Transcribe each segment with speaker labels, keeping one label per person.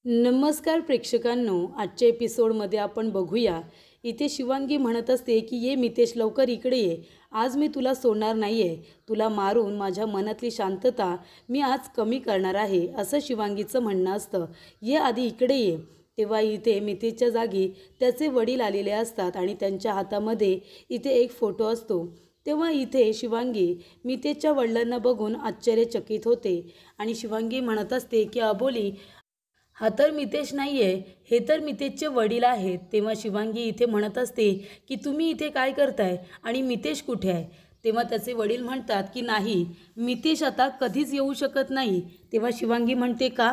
Speaker 1: नमस्कार प्रेक्षकांनो, आजच्या एपिसोडमध्ये आपण बघूया। इथे शिवांगी म्हणत असते की ये मितेश, लवकर इकडे ये, आज मी तुला सोडणार नाही आहे, तुला मारून माझ्या मनातली शांतता मी आज कमी करणार आहे, असं शिवांगीचं म्हणणं असतं। ये आधी इकडे ये। तेव्हा इथे मितेशच्या जागी त्याचे वडील आलेले असतात आणि त्यांच्या हातामध्ये इथे एक फोटो असतो। तेव्हा इथे शिवांगी मितेशच्या वडिलांना बघून आश्चर्यचकित होते आणि शिवांगी म्हणत असते की अबोली, हा तर मितेश नाही आहे, हे तर मितेशचे वडील आहेत। तेव्हा शिवांगी इथे म्हणत असते की तुम्ही इथे काय करताय आणि मितेश कुठे आहे? तेव्हा त्याचे वडील म्हणतात की नाही, मितेश आता कधीच येऊ शकत नाही। तेव्हा शिवांगी म्हणते का?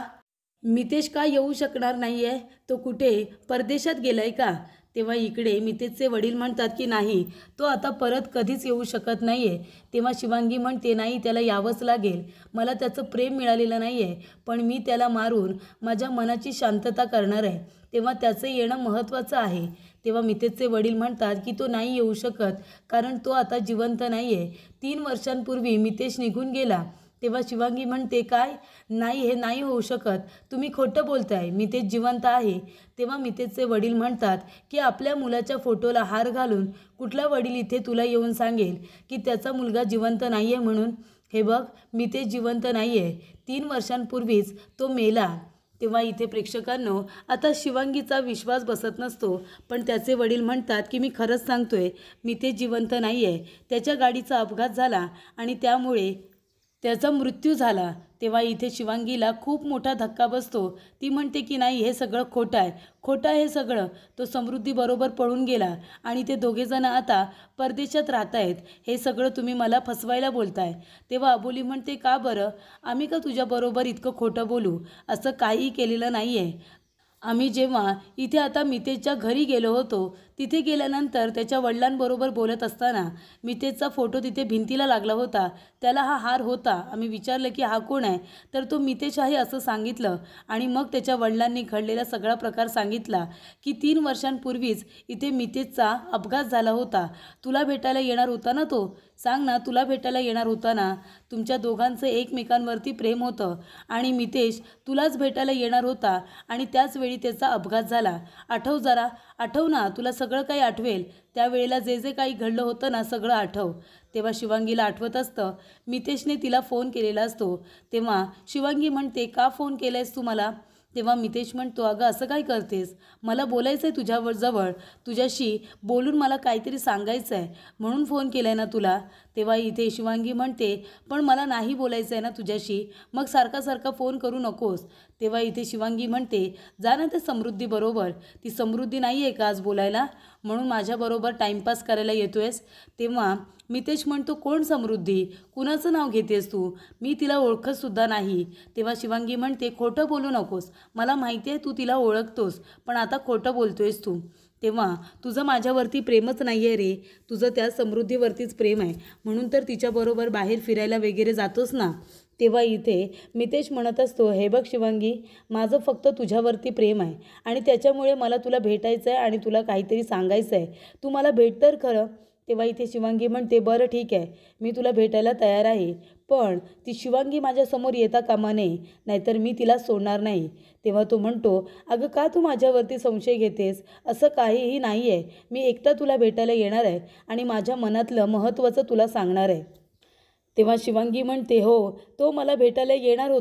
Speaker 1: मितेश का येऊ शकणार नाही आहे? तो कुठे परदेशात गेलाय का? तेव्हा इकडे मितेशचे वडील म्हणतात की नाही, तो आता परत कधीच येऊ शकत नाही आहे। तेव्हा शिवांगी म्हणते नाही, त्याला यावंच लागेल, मला त्याचं प्रेम मिळालेलं नाही आहे, पण मी त्याला मारून माझ्या मनाची शांतता करणार आहे, तेव्हा त्याचं येणं महत्त्वाचं आहे। तेव्हा मितेशचे वडील म्हणतात की तो नाही येऊ शकत, कारण तो आता जिवंत नाही आहे, 3 वर्षांपूर्वी मितेश निघून गेला। तेव्हा शिवांगी म्हणते काय? नाही, हे नाही होऊ शकत, तुम्ही खोटं बोलताय, मितेश जिवंत आहे। तेव्हा मितेशचे वडील म्हणतात की आपल्या मुलाच्या फोटोला हार घालून कुठला वडील इथे तुला येऊन सांगेल की त्याचा मुलगा जिवंत नाही आहे म्हणून? हे बघ, मितेश जिवंत नाही आहे, 3 वर्षांपूर्वीच तो मेला। तेव्हा इथे प्रेक्षकांनो, आता शिवांगीचा विश्वास बसत नसतो, पण त्याचे वडील म्हणतात की मी खरंच सांगतोय, मितेश जिवंत नाही आहे, त्याच्या गाडीचा अपघात झाला आणि त्यामुळे त्याचा मृत्यू झाला। तेव्हा इथे शिवांगीला खूप मोठा धक्का बसतो। ती म्हणते की नाही, हे सगळं खोटं आहे, खोटं आहे हे सगळं, तो समृद्धीबरोबर पळून गेला आणि ते दोघेजण आता परदेशात राहत आहेत, हे सगळं तुम्ही मला फसवायला बोलताय। तेव्हा अबोली म्हणते का बरं, आम्ही का तुझ्याबरोबर इतकं खोटं बोलू? असं काहीही केलेलं नाही आहे। आम्ही जेव्हा इथे आता मितेशच्या घरी गेलो होतो, तिथे गेल्यानंतर त्याच्या वडिलांबरोबर बोलत असताना मितेशचा फोटो तिथे भिंतीला लागला होता, त्याला हा हार होता। आम्ही विचारलं की हा कोण आहे, तर तो मितेश आहे असं सांगितलं आणि मग त्याच्या वडिलांनी घडलेला सगळा प्रकार सांगितला की 3 वर्षांपूर्वीच इथे मितेशचा अपघात झाला होता, तुला भेटायला येणार होता ना तो? सांग ना, तुला भेटायला येणार होता ना? तुमच्या दोघांचं एकमेकांवरती प्रेम होतं आणि मितेश तुलाच भेटायला येणार होता आणि त्याच वेळी त्याचा अपघात झाला। आठव जरा, आठव ना, तुला सगळं काही आठवेल, त्यावेळेला जे जे काही घडलं होतं ना, सगळं आठव। तेव्हा शिवांगीला आठवत असतं मितेशने तिला फोन केलेला असतो। तेव्हा शिवांगी म्हणते का फोन केलायस तू मला? तेव्हा मितेश म्हणतो अगं असं काय करतेस, मला बोलायचं आहे तुझ्यावर जवळ, तुझ्याशी बोलून मला काहीतरी सांगायचं आहे, म्हणून फोन केला आहे ना तुला? तेव्हा इथे शिवांगी म्हणते पण मला नाही बोलायचं आहे ना तुझ्याशी, मग सारखा सारखा फोन करू नकोस। तेव्हा इथे शिवांगी म्हणते जा ना त्या समृद्धीबरोबर, ती समृद्धी नाही आहे का आज बोलायला, म्हणून माझ्याबरोबर टाईमपास करायला येतोयस? तेव्हा मितेश म्हणतो कोण समृद्धी, कुणाचं नाव घेतेस तू, मी तिला ओळखतसुद्धा नाही। तेव्हा शिवांगी म्हणते खोटं बोलू नकोस, मला माहिती आहे तू तिला ओळखतोस, पण आता खोटं बोलतोयस तू। तेव्हा तुझं माझ्यावरती प्रेमच नाही आहे रे, तुझं त्या समृद्धीवरतीच प्रेम आहे, म्हणून तर तिच्याबरोबर बाहेर फिरायला वगैरे जातोस ना। तेव्हा इथे मितेश म्हणत असतो हे बघ शिवांगी, माझं फक्त तुझ्यावरती प्रेम आहे आणि त्याच्यामुळे मला तुला भेटायचं आहे आणि तुला काहीतरी सांगायचं आहे, तू मला भेट तर खरं। तेव्हा इथे शिवांगी म्हणते बरं ठीक आहे, मी तुला भेटायला तयार आहे, पण ती शिवांगी माझ्यासमोर येता कामा नये, नाहीतर मी तिला सोडणार नाही। तेव्हा तो म्हणतो अगं का तू माझ्यावरती संशय घेतेस, असं काहीही नाही आहे, मी एकटा तुला भेटायला येणार आहे आणि माझ्या मनातलं महत्त्वाचं तुला सांगणार आहे। तेव्हा शिवांगी म्हणते हो, तो मला भेटायला येणार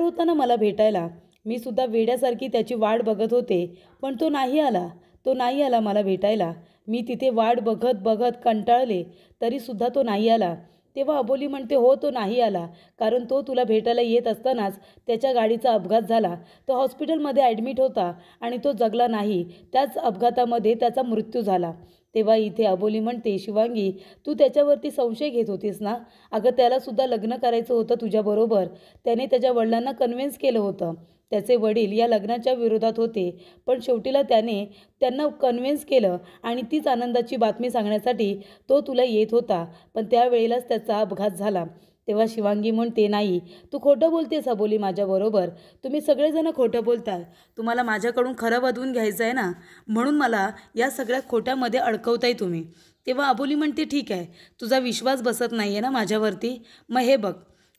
Speaker 1: होता ना मला भेटायला, मी सुद्धा वेड्यासारखी त्याची वाट बघत होते, पण तो नाही आला, तो नाही आला मला भेटायला, मी तिथे वाट बघत बघत कंटाळले, तरीसुद्धा तो नाही आला। तेव्हा अबोली म्हणते हो, तो नाही आला, कारण तो तुला भेटायला येत असतानाच त्याच्या गाडीचा अपघात झाला, तो हॉस्पिटलमध्ये ॲडमिट होता आणि तो जगला नाही, त्याच अपघातामध्ये त्याचा मृत्यू झाला। तेव्हा इथे अबोली म्हणते शिवांगी, तू त्याच्यावरती संशय घेत होतीस ना? अगं त्यालासुद्धा लग्न करायचं होतं तुझ्याबरोबर, त्याने त्याच्या वडिलांना कन्व्हिन्स केलं होतं, त्याचे वडील या लग्नाच्या विरोधात होते, पण शेवटीला त्यांना कन्व्हिन्स केलं आणि तीच आनंदाची बातमी सांगण्यासाठी तो तुला येत होता, पण त्यावेळेलाच त्याचा अपघात झाला। तेव्हा शिवांगी म्हणते नाही, तू खोटं बोलतेस अबोली माझ्याबरोबर, तुम्ही सगळेजण खोटं बोलताय, तुम्हाला माझ्याकडून खरं वधवून घ्यायचं आहे ना, म्हणून मला या सगळ्या खोट्यामध्ये अडकवताय तुम्ही। तेव्हा अबोली म्हणते ठीक आहे, तुझा विश्वास बसत नाही आहे ना माझ्यावरती, मग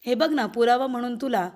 Speaker 1: हे बघ ना पुरावा म्हणून तुला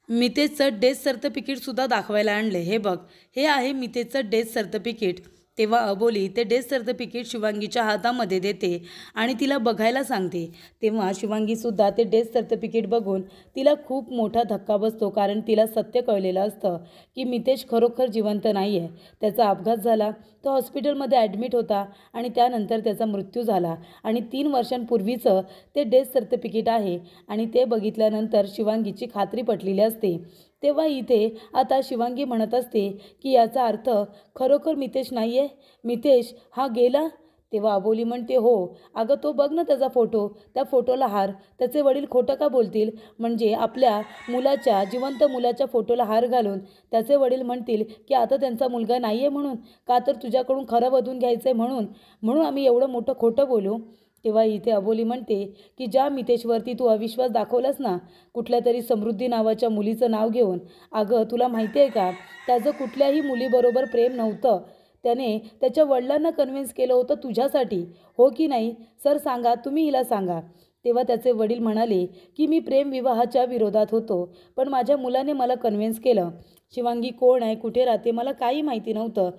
Speaker 1: मितेशचं डेथ सर्टिफिकेटसुद्धा दाखवायला आणले. हे बघ, हे आहे मितेशचं डेथ सर्टिफिकेट. तेव्हा अबोली ते डेथ सर्टिफिकेट शिवांगीच्या हातामध्ये देते आणि तिला बघायला सांगते. तेव्हा शिवांगीसुद्धा ते डेथ सर्टिफिकेट बघून तिला खूप मोठा धक्का बसतो, कारण तिला सत्य कळलेलं असतं की मितेश खरोखर जिवंत नाही आहे. त्याचा अपघात झाला, तो हॉस्पिटलमध्ये ॲडमिट होता आणि त्यानंतर त्याचा मृत्यू झाला आणि 3 वर्षांपूर्वीचं ते डेथ सर्टिफिकेट आहे आणि ते बघितल्यानंतर शिवांगीची खात्री पटलेली असते. तेव्हा इथे आता शिवांगी म्हणत असते की याचा अर्थ खरोखर मितेश नाही आहे, मितेश हा गेला. तेव्हा अबोली म्हणते, हो अगं तो बघ ना त्याचा फोटो, त्या फोटोला हार. त्याचे वडील खोटं का बोलतील? म्हणजे आपल्या मुलाच्या, जिवंत मुलाच्या फोटोला हार घालून त्याचे वडील म्हणतील की आता त्यांचा मुलगा नाही आहे म्हणून, का तर तुझ्याकडून खरं बदलून घ्यायचं आहे म्हणून आम्ही एवढं मोठं खोटं बोलू. तेव्हा इथे अबोली म्हणते की ज्या मितेशवरती तू अविश्वास दाखवलास ना, कुठल्या तरी समृद्धी नावाच्या मुलीचं नाव घेऊन, अगं तुला माहिती आहे का, त्याचं कुठल्याही मुलीबरोबर प्रेम नव्हतं. त्याने त्याच्या वडिलांना कन्व्हिन्स केलं होतं तुझ्यासाठी, हो की नाही सर? सांगा, तुम्ही हिला सांगा. तेव्हा त्याचे वडील म्हणाले की मी प्रेमविवाहाच्या विरोधात होतो, पण माझ्या मुलाने मला कन्व्हिन्स केलं. शिवांगी कोण आहे, कुठे राहते, मला काही माहिती नव्हतं.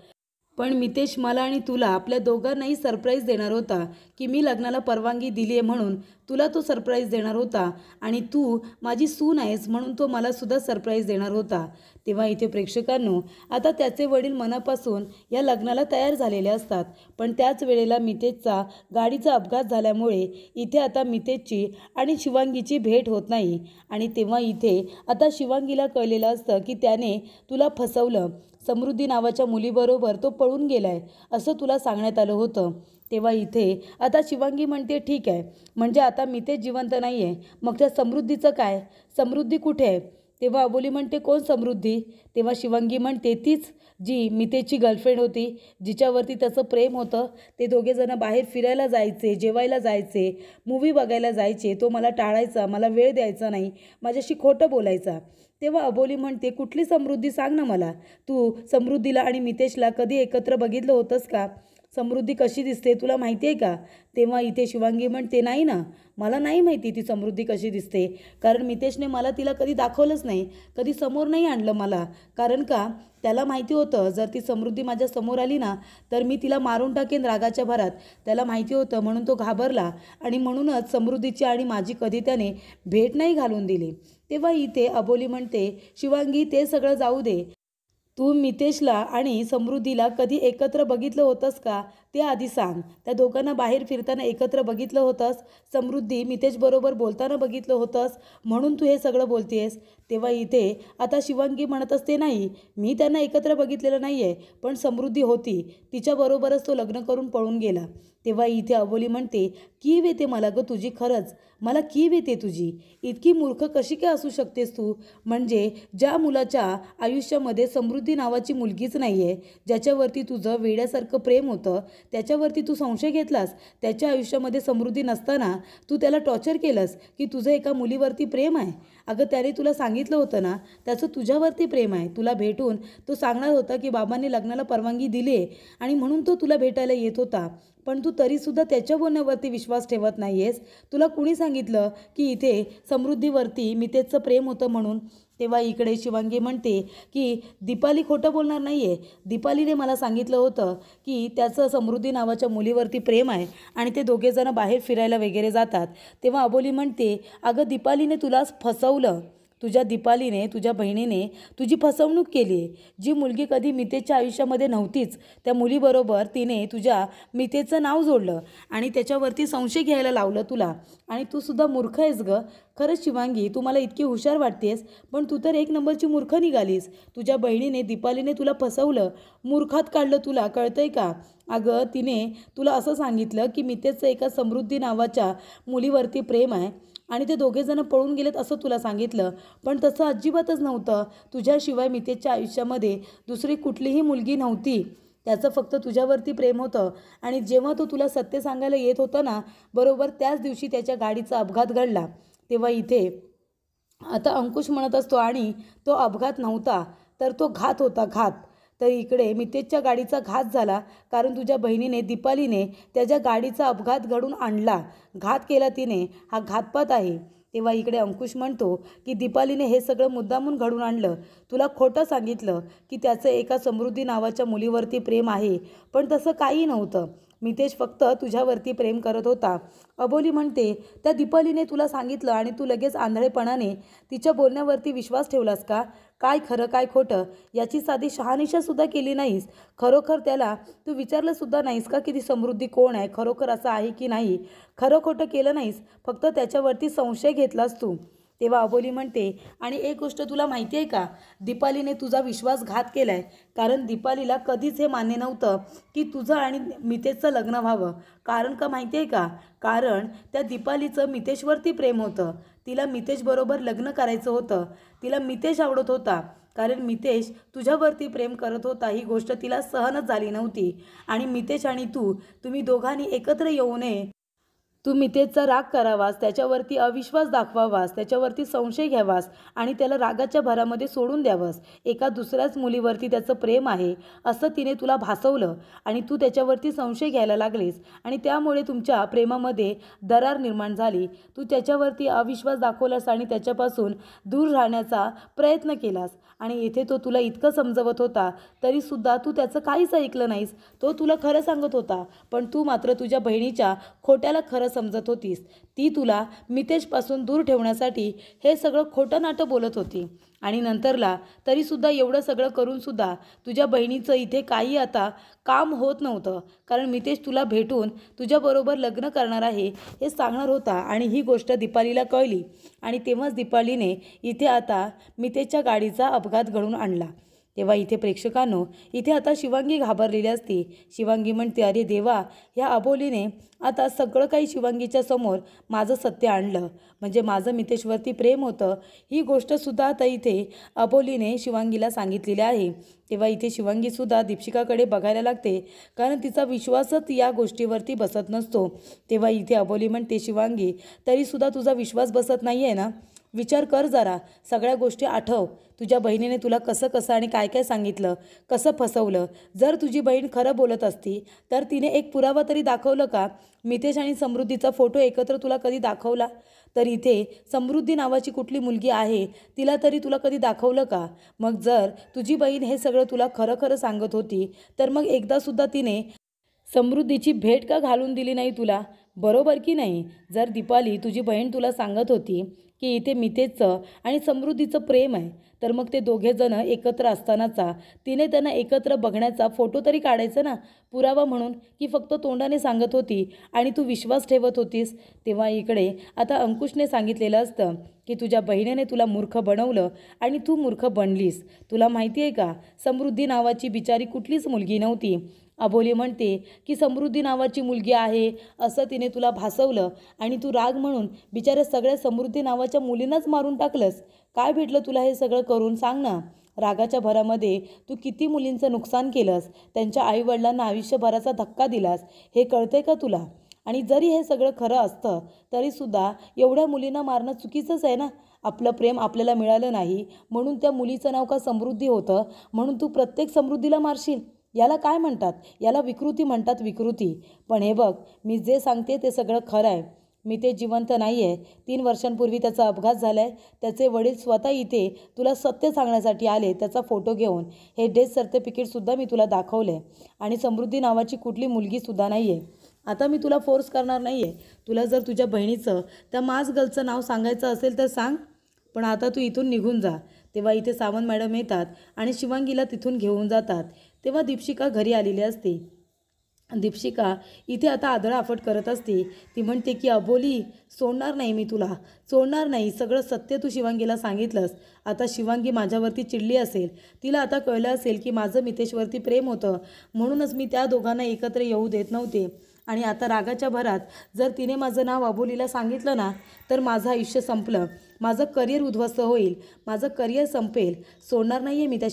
Speaker 1: पण मितेश मला आणि तुला, आपल्या दोघांनाही सरप्राईज देणार होता की मी लग्नाला परवानगी दिली आहे म्हणून तुला तो सरप्राईज देणार होता आणि तू माझी सून आहेस म्हणून तो मलासुद्धा सरप्राईज देणार होता. तेव्हा इथे प्रेक्षकांनो, आता त्याचे वडील मनापासून या लग्नाला तयार झालेले असतात, पण त्याच वेळेला मितेशचा गाडीचा अपघात झाल्यामुळे इथे आता मितेशची आणि शिवांगीची भेट होत नाही. आणि तेव्हा इथे आता शिवांगीला कळलेलं असतं की त्याने तुला फसवलं, समृद्धी नावाच्या मुलीबरोबर तो पळून गेलाय असं तुला सांगण्यात आलं होतं. तेव्हा इथे आता शिवांगी म्हणते, ठीक आहे, म्हणजे आता मितेश जिवंत नाही आहे, मग त्या समृद्धीचं काय? समृद्धी कुठे आहे? तेव्हा अबोली म्हणते, कोण समृद्धी? तेव्हा शिवांगी म्हणते, तीच जी मितेशची गर्लफ्रेंड होती, जिच्यावरती त्याचं प्रेम होतं. ते दोघेजणं बाहेर फिरायला जायचे, जेवायला जायचे, मूव्ही बघायला जायचे. तो मला टाळायचा, मला वेळ द्यायचा नाही, माझ्याशी खोटं बोलायचा. तेव्हा अबोली म्हणते, कुठली समृद्धी सांग ना मला. तू समृद्धीला आणि मितेशला कधी एकत्र बघितलं होतंस का? समृद्धी कशी दिसते तुला माहिती आहे का? तेव्हा इथे शिवांगी म्हणते, नाही ना, मला नाही माहिती ती समृद्धी कशी दिसते, कारण मितेशने मला तिला कधी दाखवलंच नाही, कधी समोर नाही आणलं मला. कारण का, त्याला माहिती होतं जर ती समृद्धी माझ्या समोर आली ना तर मी तिला मारून टाकेन रागाच्या भरात. त्याला माहिती होतं म्हणून तो घाबरला आणि म्हणूनच समृद्धीची आणि माझी कधी त्याने भेट नाही घालून दिली. तेव्हा इथे अबोली म्हणते, शिवांगी ते सगळं जाऊ दे, तू मितेशला आणि समृद्धीला कधी एकत्र बघितलं होतंस का ते आधी सांग. त्या दोघांना बाहेर फिरताना एकत्र बघितलं होतंस? समृद्धी मितेशबरोबर बोलताना बघितलं होतंस म्हणून तू हे सगळं बोलतेस? तेव्हा इथे आता शिवांगी म्हणत असते, नाही, मी त्यांना एकत्र बघितलेलं नाही आहे, पण समृद्धी होती, तिच्याबरोबरच तो लग्न करून पळून गेला. तेव्हा इथे अबोली म्हणते, कीव येते मला गं तुझी, खरंच मला कीव येते तुझी. इतकी मूर्ख कशी काय असू शकतेस तू? म्हणजे ज्या मुलाच्या आयुष्यामध्ये समृद्धी नावाची मुलगीच नाही आहे, ज्याच्यावरती तुझं वेड्यासारखं प्रेम होतं, त्याच्यावरती तू संशय घेतलास. त्याच्या आयुष्यामध्ये समृद्धी नसताना तू त्याला टॉर्चर केलंस की तुझं एका मुलीवरती प्रेम आहे. अगं त्याने तुला सांगितलं होतं ना त्याचं तुझ्यावरती प्रेम आहे. तुला भेटून तो सांगणार होता की बाबांनी लग्नाला परवानगी दिली आहे आणि म्हणून तो तुला भेटायला येत होता, पण तू तरीसुद्धा त्याच्या बोलण्यावरती विश्वास ठेवत नाही आहेस. तुला कुणी सांगितलं की इथे समृद्धीवरती मितेशचं प्रेम होतं म्हणून? तेव्हा इकडे शिवांगी म्हणते की दीपाली खोटं बोलणार नाही आहे. दीपालीने मला सांगितलं होतं की त्याचं समृद्धी नावाच्या मुलीवरती प्रेम आहे आणि ते दोघेजणं बाहेर फिरायला वगैरे जातात. तेव्हा अबोली म्हणते, अगं दीपालीने तुला फसवलं. तुझ्या दीपालीने, तुझ्या बहिणीने तुझी फसवणूक केली आहे. जी मुलगी कधी मितेशच्या आयुष्यामध्ये नव्हतीच, त्या मुलीबरोबर तिने तुझ्या मितेशचं नाव जोडलं आणि त्याच्यावरती संशय घ्यायला लावलं तुला. आणि तू सुद्धा मूर्ख आहेस गं. खरंच शिवांगी, तू मला इतकी हुशार वाटतेस, पण तू तर 1 नंबरची मूर्ख निघालीस. तुझ्या बहिणीने, दीपालीने तुला फसवलं, मूर्खात काढलं तुला, कळतंय का? अगं तिने तुला असं सांगितलं की मितेशचं एका समृद्धी नावाच्या मुलीवरती प्रेम आहे आणि ते दोघेजणं पळून गेलेत असं तुला सांगितलं, पण तसं अजिबातच नव्हतं. तुझ्याशिवाय मितेशच्या आयुष्यामध्ये दुसरी कुठलीही मुलगी नव्हती. त्याचं फक्त तुझ्यावरती प्रेम होतं आणि जेव्हा तो तुला सत्य सांगायला येत होता ना, बरोबर त्याच दिवशी त्याच्या गाडीचा अपघात घडला. तेव्हा इथे आता अंकुश म्हणत असतो, आणि तो अपघात नव्हता तर तो घात होता, घात. तर इकडे मितेशच्या गाडीचा घात झाला कारण तुझ्या बहिणीने, दीपालीने त्याच्या गाडीचा अपघात घडून आणला, घात केला तिने. हा घातपात आहे. तेव्हा इकडे अंकुश म्हणतो की दीपालीने हे सगळं मुद्दामून घडून आणलं, तुला खोटं सांगितलं की त्याचं एका समृद्धी नावाच्या मुलीवरती प्रेम आहे, पण तसं काही नव्हतं. मितेश फक्त तुझ्यावरती प्रेम करत होता. अबोली म्हणते, त्या दीपालीने तुला सांगितलं आणि तू लगेच आंधळेपणाने तिच्या बोलण्यावरती विश्वास ठेवलास का? काय खरं काय खोटं याची साधी शहानिशासुद्धा केली नाहीस. खरोखर त्याला तू विचारलंसुद्धा नाहीस का की ती समृद्धी कोण आहे, खरोखर असं आहे की नाही? खरं खोटं केलं नाहीस, फक्त त्याच्यावरती संशय घेतलास तू. तेव्हा अबोली म्हणते, आणि एक गोष्ट तुला माहिती आहे का, दीपालीने तुझा विश्वासघात केला आहे. कारण दीपालीला कधीच हे मान्य नव्हतं की तुझं आणि मितेशचं लग्न व्हावं. कारण का माहिती आहे का? कारण त्या दीपालीचं मितेशवरती प्रेम होतं. तिला मितेशबरोबर लग्न करायचं होतं. तिला मितेश आवडत होता. कारण मितेश तुझ्यावरती प्रेम करत होता ही गोष्ट तिला सहनच झाली नव्हती. आणि मितेश आणि तुम्ही दोघांनी एकत्र येऊ नये, तू मितेशचा राग करावास, त्याच्यावरती अविश्वास दाखवावास, त्याच्यावरती संशय घ्यावास आणि त्याला रागाच्या भरामध्ये सोडून द्यावंस. एका दुसऱ्याच मुलीवरती त्याचं प्रेम आहे असं तिने तुला भासवलं आणि तू त्याच्यावरती संशय घ्यायला लागलीस आणि त्यामुळे तुमच्या प्रेमामध्ये दरार निर्माण झाली. तू त्याच्यावरती अविश्वास दाखवलास आणि त्याच्यापासून दूर राहण्याचा प्रयत्न केलास आणि इथे तो तुला इतकं समजवत होता तरीसुद्धा तू त्याचं काहीच ऐकलं नाहीस. तो तुला खरं सांगत होता, पण तू मात्र तुझ्या बहिणीच्या खोट्याला खरं समजत होतीस. ती तुला मितेशपासून दूर ठेवण्यासाठी हे सगळं खोटं नाटं बोलत होती. आणि नंतरला तरीसुद्धा एवढं सगळं करूनसुद्धा तुझ्या बहिणीचं इथे काही आता काम होत नव्हतं. कारण मितेश तुला भेटून तुझ्याबरोबर लग्न करणार आहे हे सांगणार होता आणि ही गोष्ट दीपालीला कळली आणि तेव्हाच दीपालीने इथे आता मितेशच्या गाडीचा अपघात घडवून आणला. तेव्हा इथे प्रेक्षकांनो, इथे आता शिवांगी घाबरलेली असते. शिवांगी म्हणते, अरे देवा, ह्या अबोलीने आता सगळं काही शिवांगीच्या समोर माझं सत्य आणलं. म्हणजे माझं मितेशवरती प्रेम होतं ही गोष्टसुद्धा आता इथे अबोलीने शिवांगीला सांगितलेली आहे. तेव्हा इथे शिवांगीसुद्धा दीपशिकाकडे बघायला लागते, कारण तिचा विश्वासच या गोष्टीवरती बसत नसतो. तेव्हा इथे अबोली म्हणते, शिवांगी, तरीसुद्धा तुझा विश्वास बसत नाही आहे ना? विचार कर जरा, सगळ्या गोष्टी आठव. तुझ्या बहिणीने तुला कसं कसं आणि काय काय सांगितलं, कसं फसवलं. जर तुझी बहीण खरं बोलत असती तर तिने एक पुरावा तरी दाखवलं का? मितेश आणि समृद्धीचा फोटो एकत्र तुला कधी दाखवला? तर इथे समृद्धी नावाची कुठली मुलगी आहे तिला तरी तुला कधी दाखवलं का? मग जर तुझी बहीण हे सगळं तुला खरं खरं सांगत होती तर मग एकदासुद्धा तिने समृद्धीची भेट का घालून दिली नाही तुला? बरोबर की नाही? जर दीपाली तुझी बहीण तुला सांगत होती की इथे मितेशचं आणि समृद्धीचं प्रेम आहे, तर मग ते दोघेजण एकत्र असतानाचा तिने त्यांना एकत्र बघण्याचा फोटो तरी काढायचा ना, पुरावा म्हणून, की फक्त तोंडाने सांगत होती आणि तू विश्वास ठेवत होतीस? तेव्हा इकडे आता अंकुशने सांगितलेलं असतं की तुझ्या बहिणीने तुला मूर्ख बनवलं आणि तू मूर्ख बनलीस. तुला माहिती आहे का, समृद्धी नावाची बिचारी कुठलीच मुलगी नव्हती. अबोली म्हणते की समृद्धी नावाची मुलगी आहे असं तिने तुला भासवलं आणि तू राग म्हणून बिचाऱ्या सगळ्या समृद्धी नावाच्या मुलींनाच मारून टाकलंस. काय भेटलं तुला हे सगळं करून, सांग ना? रागाच्या भरामध्ये तू किती मुलींचं नुकसान केलंस, त्यांच्या आईवडिलांना आयुष्यभराचा धक्का दिलास, हे कळतंय का तुला? आणि जरी हे सगळं खरं असतं तरीसुद्धा एवढ्या मुलींना मारणं चुकीचंच आहे ना. आपलं प्रेम आपल्याला मिळालं नाही म्हणून त्या मुलीचं नाव का समृद्धी होतं म्हणून तू प्रत्येक समृद्धीला मारशील? याला काय म्हणतात? याला विकृती म्हणतात, विकृती. पण हे बघ, मी जे सांगते ते सगळं खरं आहे. मी ते जिवंत नाही आहे. 3 वर्षांपूर्वी त्याचा अपघात झाला आहे. त्याचे वडील स्वतः इथे तुला सत्य सांगण्यासाठी आले, त्याचा फोटो घेऊन. हे डेथ सर्टिफिकेटसुद्धा मी तुला दाखवलं आहे. आणि समृद्धी नावाची कुठली मुलगीसुद्धा नाही आहे. आता मी तुला फोर्स करणार नाही आहे. तुला जर तुझ्या बहिणीचं त्या मास गर्लचं नाव सांगायचं असेल तर सांग, पण आता तू इथून निघून जा. तेव्हा इथे सावंत मॅडम येतात आणि शिवांगीला तिथून घेऊन जातात. तेव्हा दीपशिका घरी आलेली असते. दीपशिका इथे आता आदळआफट करत असते. ती म्हणते की अबोली, सोडणार नाही मी तुला, सोडणार नाही. सगळं सत्य तू शिवांगीला सांगितलंस. आता शिवांगी माझ्यावरती चिडली असेल. तिला आता कळलं असेल की माझं मितेशवरती प्रेम होतं म्हणूनच मी त्या दोघांना एकत्र येऊ देत नव्हते. आणि आता रागाच्या भरात जर तिने माझं नाव अबोलीला सांगितलं ना तर माझं आयुष्य संपलं, माझं करिअर उद्ध्वस्त होईल, माझं करिअर संपेल. सोडणार नाही आहे मी त्या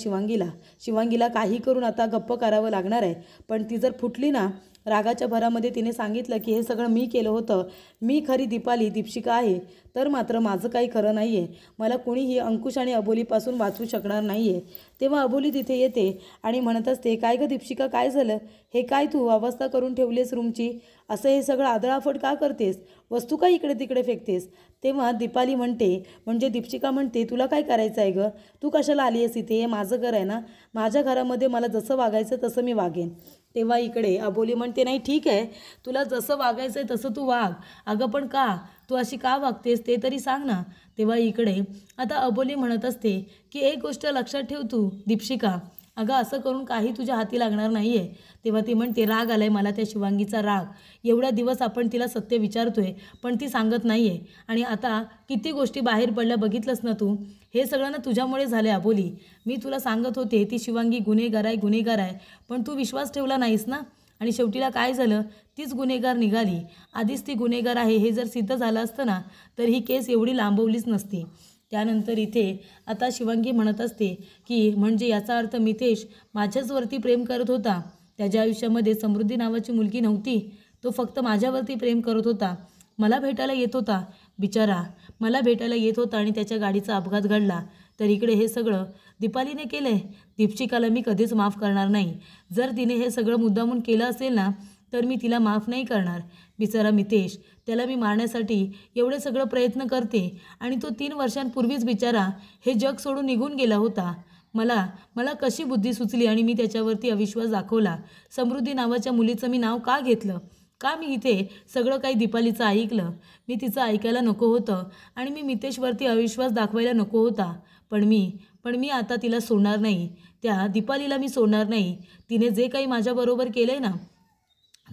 Speaker 1: शिवांगीला काही करून आता गप्प करावं लागणार आहे. पण ती जर फुटली ना, रागाच्या भरामध्ये तिने सांगितलं की हे सगळं मी केलं होतं, मी खरी दीपशिका आहे, तर मात्र माझं काही खरं नाही आहे. मला कुणीही अंकुश आणि अबोलीपासून वाचवू शकणार नाही आहे. तेव्हा अबोली तिथे येते आणि म्हणत असते, काय गं दीपशिका, काय झालं? हे काय तू अवस्था करून ठेवलीस रूमची? असं हे सगळं आदळाफट का करतेस? वस्तू का इकडे तिकडे फेकतेस? तेव्हा दीपाली म्हणते, म्हणजे दीपशिका म्हणते, तुला काय करायचं आहे गं? तू कशाला आली आहेस इथे? हे माझं घर आहे ना, माझ्या घरामध्ये मला जसं वागायचं तसं मी वागेन. तेव्हा इकडे अबोली म्हणते, नाही ठीक आहे, तुला जसं वागायचं आहे तसं तू वाग. अगं पण का? तू अशी का वागतेस ते तरी सांग ना. तेव्हा इकडे आता अबोली म्हणत असते की एक गोष्ट लक्षात ठेव तू दीपशिका, अगं असं करून काही तुझ्या हाती लागणार नाही आहे. तेव्हा ती म्हणते, राग आलाय मला त्या शिवांगीचा राग. एवढ्या दिवस आपण तिला सत्य विचारतोय पण ती सांगत नाही आहे. आणि आता किती गोष्टी बाहेर पडल्या बघितलंस ना तू. हे सगळं ना तुझ्यामुळे झालं अबोली. मी तुला सांगत होते ती शिवांगी गुन्हेगार आहे गुन्हेगार आहे, पण तू विश्वास ठेवला नाहीस ना. आणि शेवटीला काय झालं, तीच गुन्हेगार निघाली. आधीच ती गुन्हेगार आहे हे जर सिद्ध झालं असतं ना तर ही केस एवढी लांबवलीच नसती. त्यानंतर इथे आता शिवांगी म्हणत असते की म्हणजे याचा अर्थ मितेश माझ्याचवरती प्रेम करत होता. त्याच्या आयुष्यामध्ये समृद्धी नावाची मुलगी नव्हती. तो फक्त माझ्यावरती प्रेम करत होता. मला भेटायला येत होता बिचारा, मला भेटायला येत होता आणि त्याच्या गाडीचा अपघात घडला. तर इकडे हे सगळं दीपालीने केलं आहे. दीपशिकाला मी कधीच माफ करणार नाही. जर तिने हे सगळं मुद्दामून केलं असेल ना तर मी तिला माफ नाही करणार. बिचारा मितेश, त्याला मी मारण्यासाठी एवढे सगळं प्रयत्न करते आणि तो 3 वर्षांपूर्वीच बिचारा हे जग सोडून निघून गेला होता. मला कशी बुद्धी सुचली आणि मी त्याच्यावरती अविश्वास दाखवला. समृद्धी नावाच्या मुलीचं मी नाव का घेतलं? का मी इथे सगळं काही दीपालीचं ऐकलं? मी तिचं ऐकायला नको होतं आणि मी मितेशवरती अविश्वास दाखवायला नको होता. पण मी आता तिला सोडणार नाही. त्या दीपालीला मी सोडणार नाही. तिने जे काही माझ्याबरोबर केलं आहे ना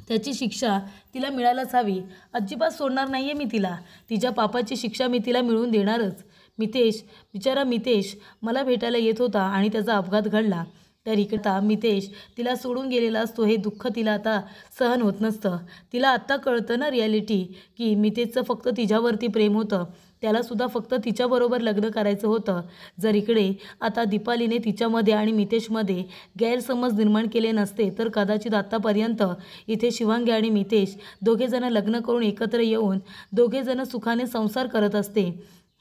Speaker 1: त्याची शिक्षा तिला मिळायलाच हवी. अजिबात सोडणार नाही आहे मी तिला. तिच्या पापाची शिक्षा मी तिला मिळवून देणारच. मितेश, बिचारा मितेश मला भेटायला येत होता आणि त्याचा अपघात घडला. तर इकडता मितेश तिला सोडून गेलेला असतो हे दुःख तिला आता सहन होत नसतं. तिला आत्ता कळतं ना रिॲलिटी की मितेशचं फक्त तिच्यावरती प्रेम होतं. त्यालासुद्धा फक्त तिच्याबरोबर लग्न करायचं होतं. जर इकडे आता दीपालीने तिच्यामध्ये आणि मितेशमध्ये गैरसमज निर्माण केले नसते तर कदाचित आत्तापर्यंत इथे शिवांगी आणि मितेश दोघेजणं लग्न करून एकत्र येऊन दोघेजणं सुखाने संसार करत असते.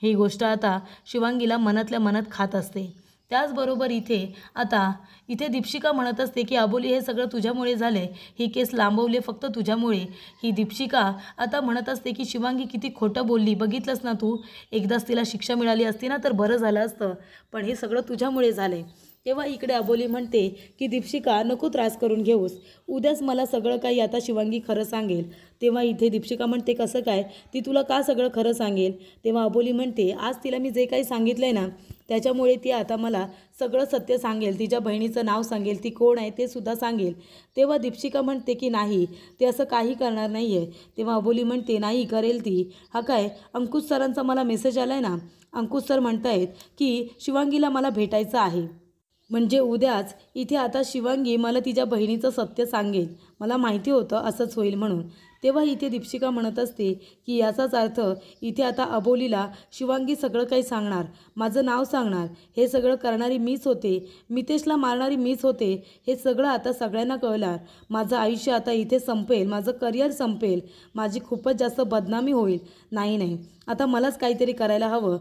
Speaker 1: ही गोष्ट आता शिवांगीला मनातल्या मनात खात असते. त्याचबरोबर इथे दीपशिका म्हणत असते की अबोली हे सगळं तुझ्यामुळे झाले. ही केस लांबवली फक्त तुझ्यामुळे. ही दीपशिका आता म्हणत असते की शिवांगी किती खोटं बोलली. बघितलंस ना तू, एकदाच तिला शिक्षा मिळाली असती ना तर बरं झालं असतं, पण हे सगळं तुझ्यामुळे झाले. तेव्हा इकडे अबोली म्हणते की दीपशिका नको त्रास करून घेऊस, उद्याच मला सगळं काही आता शिवांगी खरं सांगेल. तेव्हा इथे दीपशिका म्हणते, कसं काय? ती तुला का सगळं खरं सांगेल? तेव्हा अबोली म्हणते, आज तिला मी जे काही सांगितलं आहे ना त्याच्यामुळे ती आता मला सगळं सत्य सांगेल. तिच्या बहिणीचं नाव सांगेल, ती कोण आहे ते सुद्धा सांगेल. तेव्हा दीपशिका म्हणते की नाही, ते असं काही करणार नाही आहे. तेव्हा अबोली म्हणते, नाही करेल ती. हा काय, अंकुश सरांचा मला मेसेज आला आहे ना. अंकुश सर म्हणतायत की शिवांगीला मला भेटायचं आहे. म्हणजे उद्याच इथे आता शिवांगी मला तिच्या बहिणीचं सत्य सांगेल. मला माहिती होतं असंच होईल म्हणून. तेव्हा इथे दीपशिका म्हणत असते की याचाच अर्थ इथे आता अबोलीला शिवांगी सगळं काही सांगणार, माझं नाव सांगणार. हे सगळं करणारी मीच होते, मितेशला मारणारी मीच होते. हे सगळं आता सगळ्यांना कळणार. माझं आयुष्य आता इथे संपेल, माझं करिअर संपेल, माझी खूपच जास्त बदनामी होईल. नाही, आता मलाच काहीतरी करायला हवं.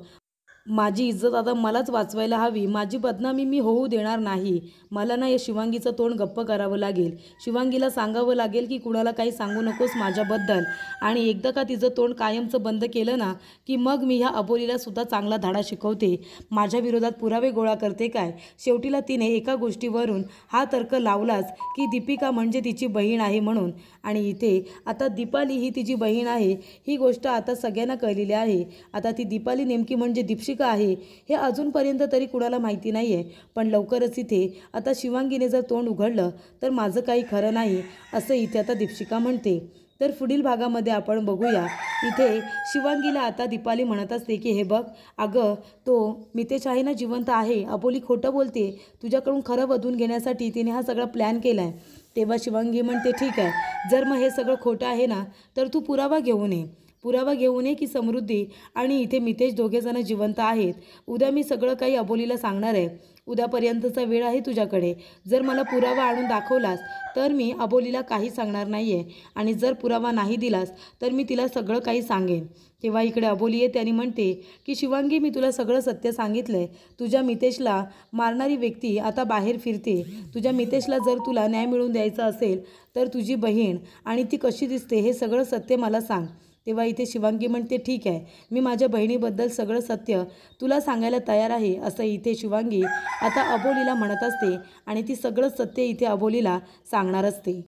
Speaker 1: माझी इज्जत आता मलाच वाचवायला हवी. माझी बदनामी मी होऊ देणार नाही. मला ना या शिवांगीचं तोंड गप्प करावं लागेल. शिवांगीला सांगावं लागेल की कुणाला काही सांगू नकोस माझ्याबद्दल. आणि एकदा का तिचं तोंड कायमचं बंद केलं ना की मग मी ह्या अबोलीला सुद्धा चांगला धडा शिकवते. माझ्या विरोधात पुरावे गोळा करते काय. शेवटीला तिने एका गोष्टीवरून हा तर्क लावलाच की दीपिका म्हणजे तिची बहीण आहे म्हणून. आणि इथे आता दीपाली ही तिची बहीण आहे ही गोष्ट आता सगळ्यांना कळलेली आहे. आता ती दीपाली नेमकी म्हणजे दीपशिका आहे हे अजूनपर्यंत तरी कुणाला माहिती नाही आहे. पण लवकरच इथे आता शिवांगीने जर तोंड उघडलं तर माझं काही खरं नाही असं इथे आता दीपशिका म्हणते. तर पुढील भागामध्ये आपण बघूया. इथे शिवांगीला आता दीपाली म्हणत असते की हे बघ अगं, तो मितेश आहे ना जिवंत आहे. अबोली खोटं बोलते. तुझ्याकडून खरं वधून घेण्यासाठी तिने हा सगळा प्लॅन केला आहे. तेव्हा शिवांगी म्हणते, ठीक आहे, जर मग हे सगळं खोटं आहे ना तर तू पुरावा घेऊन ये. पुरावा घेऊन ये की समृद्धी आणि इथे मितेश दोघेजण जिवंत आहेत. उद्या मी सगळं काही अबोलीला सांगणार आहे. उद्यापर्यंतचा वेळ आहे तुझ्याकडे. जर मला पुरावा आणून दाखवलास तर मी अबोलीला काही सांगणार नाही आहे आणि जर पुरावा नाही दिलास तर मी तिला सगळं काही सांगेन. तेव्हा इकडे अबोली येते आणि म्हणते की शिवांगी, मी तुला सगळं सत्य सांगितलं आहे. तुझ्या मितेशला मारणारी व्यक्ती आता बाहेर फिरते. तुझ्या मितेशला जर तुला न्याय मिळवून द्यायचा असेल तर तुझी बहीण आणि ती कशी दिसते हे सगळं सत्य मला सांग. तेव्हा इथे शिवांगी म्हणते, ठीक आहे, मी माझ्या बहिणीबद्दल सगळं सत्य तुला सांगायला तयार आहे, असं इथे शिवांगी आता अबोलीला म्हणत असते आणि ती सगळं सत्य इथे अबोलीला सांगणार असते.